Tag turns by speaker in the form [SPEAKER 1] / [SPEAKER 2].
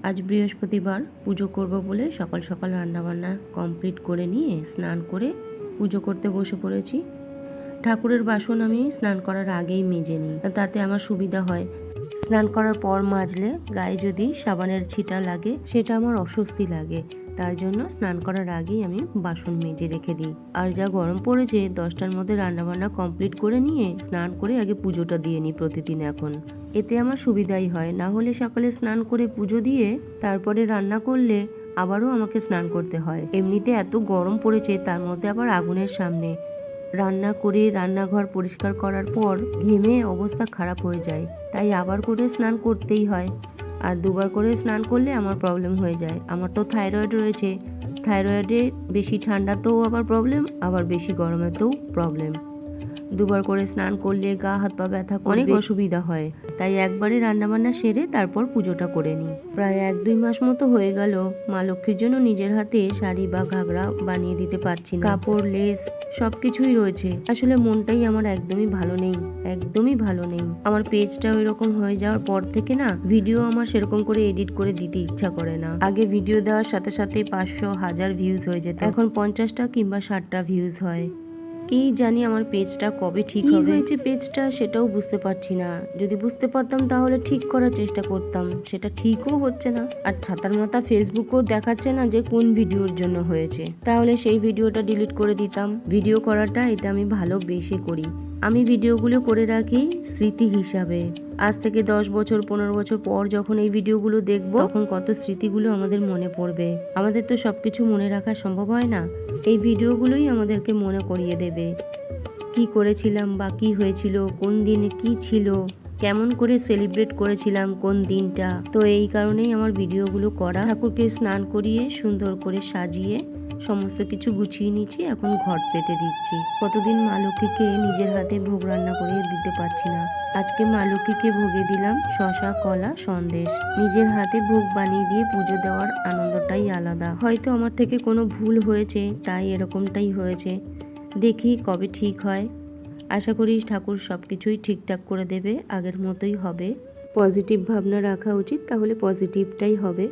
[SPEAKER 1] আজ বৃহস্পতিবার পুজো করব বলে সকাল সকাল রান্নাবান্না কমপ্লিট করে নিয়ে স্নান করে পুজো করতে বসে পড়েছি। ঠাকুরের বাসন আমি স্নান করার আগেই মেজে নিই, তাতে আমার সুবিধা হয়। স্নান করার পর মাজলে গায়ে যদি সাবানের ছিটা লাগে সেটা আমার অস্বস্তি লাগে, তার জন্য স্নান করার আগেই আমি বাসন মেজে রেখে দিই। আর যা গরম পড়েছে 10টার মধ্যে রান্নাবান্না কমপ্লিট করে নিয়ে স্নান করে আগে পুজোটা দিয়ে নিই প্রতিদিন। এখন এতে আমার সুবিধাই হয়, না হলে সকালে স্নান করে পুজো দিয়ে তারপরে রান্না করলে আবারও আমাকে স্নান করতে হয়। এমনিতে এত গরম পড়েছে, তার মধ্যে আবার আগুনের সামনে রান্না করে রান্নাঘর পরিষ্কার করার পর ঘেমে অবস্থা খারাপ হয়ে যায়, তাই আবার করে স্নান করতেই হয়। আর দুবার করে স্নান করলে আমার প্রবলেম হয়ে যায়। আমার তো থাইরয়েড রয়েছে, থাইরয়েডে বেশি ঠান্ডাতেও আবার প্রবলেম, আবার বেশি গরমেতেও প্রবলেম। দুবার করে স্নান করলে গা হাত পা ব্যথা অনেক অসুবিধা হয়, তাই একবারে রান্নাবান্না সেরে তারপর পুজোটা করে নিই। প্রায় 1-2 মাস মতো হয়ে গেল মা লক্ষ্মীর জন্য নিজের হাতে শাড়ি বা ঘাগরা বানিয়ে দিতে পারছি না। কাপড় লেস সবকিছুই রয়েছে, আসলে মনটাই আমার একদমই ভালো নেই, একদমই ভালো নেই। আমার পেজটা ওই রকম হয়ে যাওয়ার পর থেকে না ভিডিও আমার সেরকম করে এডিট করে দিতে ইচ্ছা করে না। আগে ভিডিও দেওয়ার সাথে সাথে 500-1000 ভিউজ হয়ে যেত, এখন 50টা কিংবা 60টা ভিউজ হয়। কি জানি আমার পেজটা কবে ঠিক হবে। হয়েছে পেজটা সেটাও বুঝতে পারছি না। যদি বুঝতে পারতাম তাহলে ঠিক করার চেষ্টা করতাম, সেটা ঠিকও হচ্ছে না। আর ছাতার মাথা ফেসবুকও দেখাচ্ছে না যে কোন ভিডিওর জন্য হয়েছে, তাহলে সেই ভিডিওটা ডিলিট করে দিতাম। ভিডিও করাটা এটা আমি ভালোবেসে করি। আমি ভিডিওগুলো করে রাখি স্মৃতি হিসাবে। আজ থেকে 10 বছর 15 বছর পর যখন এই ভিডিওগুলো দেখব তখন কত স্মৃতিগুলো আমাদের মনে পড়বে। আমাদের তো সবকিছু মনে রাখা সম্ভব হয় না, এই ভিডিওগুলোই আমাদেরকে মনে করিয়ে দেবে কি করেছিলাম বা কি হয়েছিল, কোন দিনে কি ছিল, কেমন করে সেলিব্রেট করেছিলাম কোন দিনটা। তো এই কারণেই আমার ভিডিওগুলো করা। ঠাকুরকে স্নান করিয়ে সুন্দর করে সাজিয়ে সমস্ত কিছু গুছিয়ে নিচ্ছি, এখন ঘট পেতে দিচ্ছি। কতদিন মা লক্ষ্মীকে নিজের হাতে ভোগ রান্না করে দিতে পারছি না। আজকে মা লক্ষ্মীকে ভোগে দিলাম শসা, কলা, সন্দেশ। নিজের হাতে ভোগ বানিয়ে দিয়ে পুজো দেওয়ার আনন্দটাই আলাদা। হয়তো আমার থেকে কোনো ভুল হয়েছে, তাই এরকমটাই হয়েছে। দেখি কবে ঠিক হয়। আশা করি ঠাকুর সব কিছুই ঠিকঠাক করে দেবে, আগের মতোই হবে। পজিটিভ ভাবনা রাখা উচিত, তাহলে পজিটিভটাই হবে।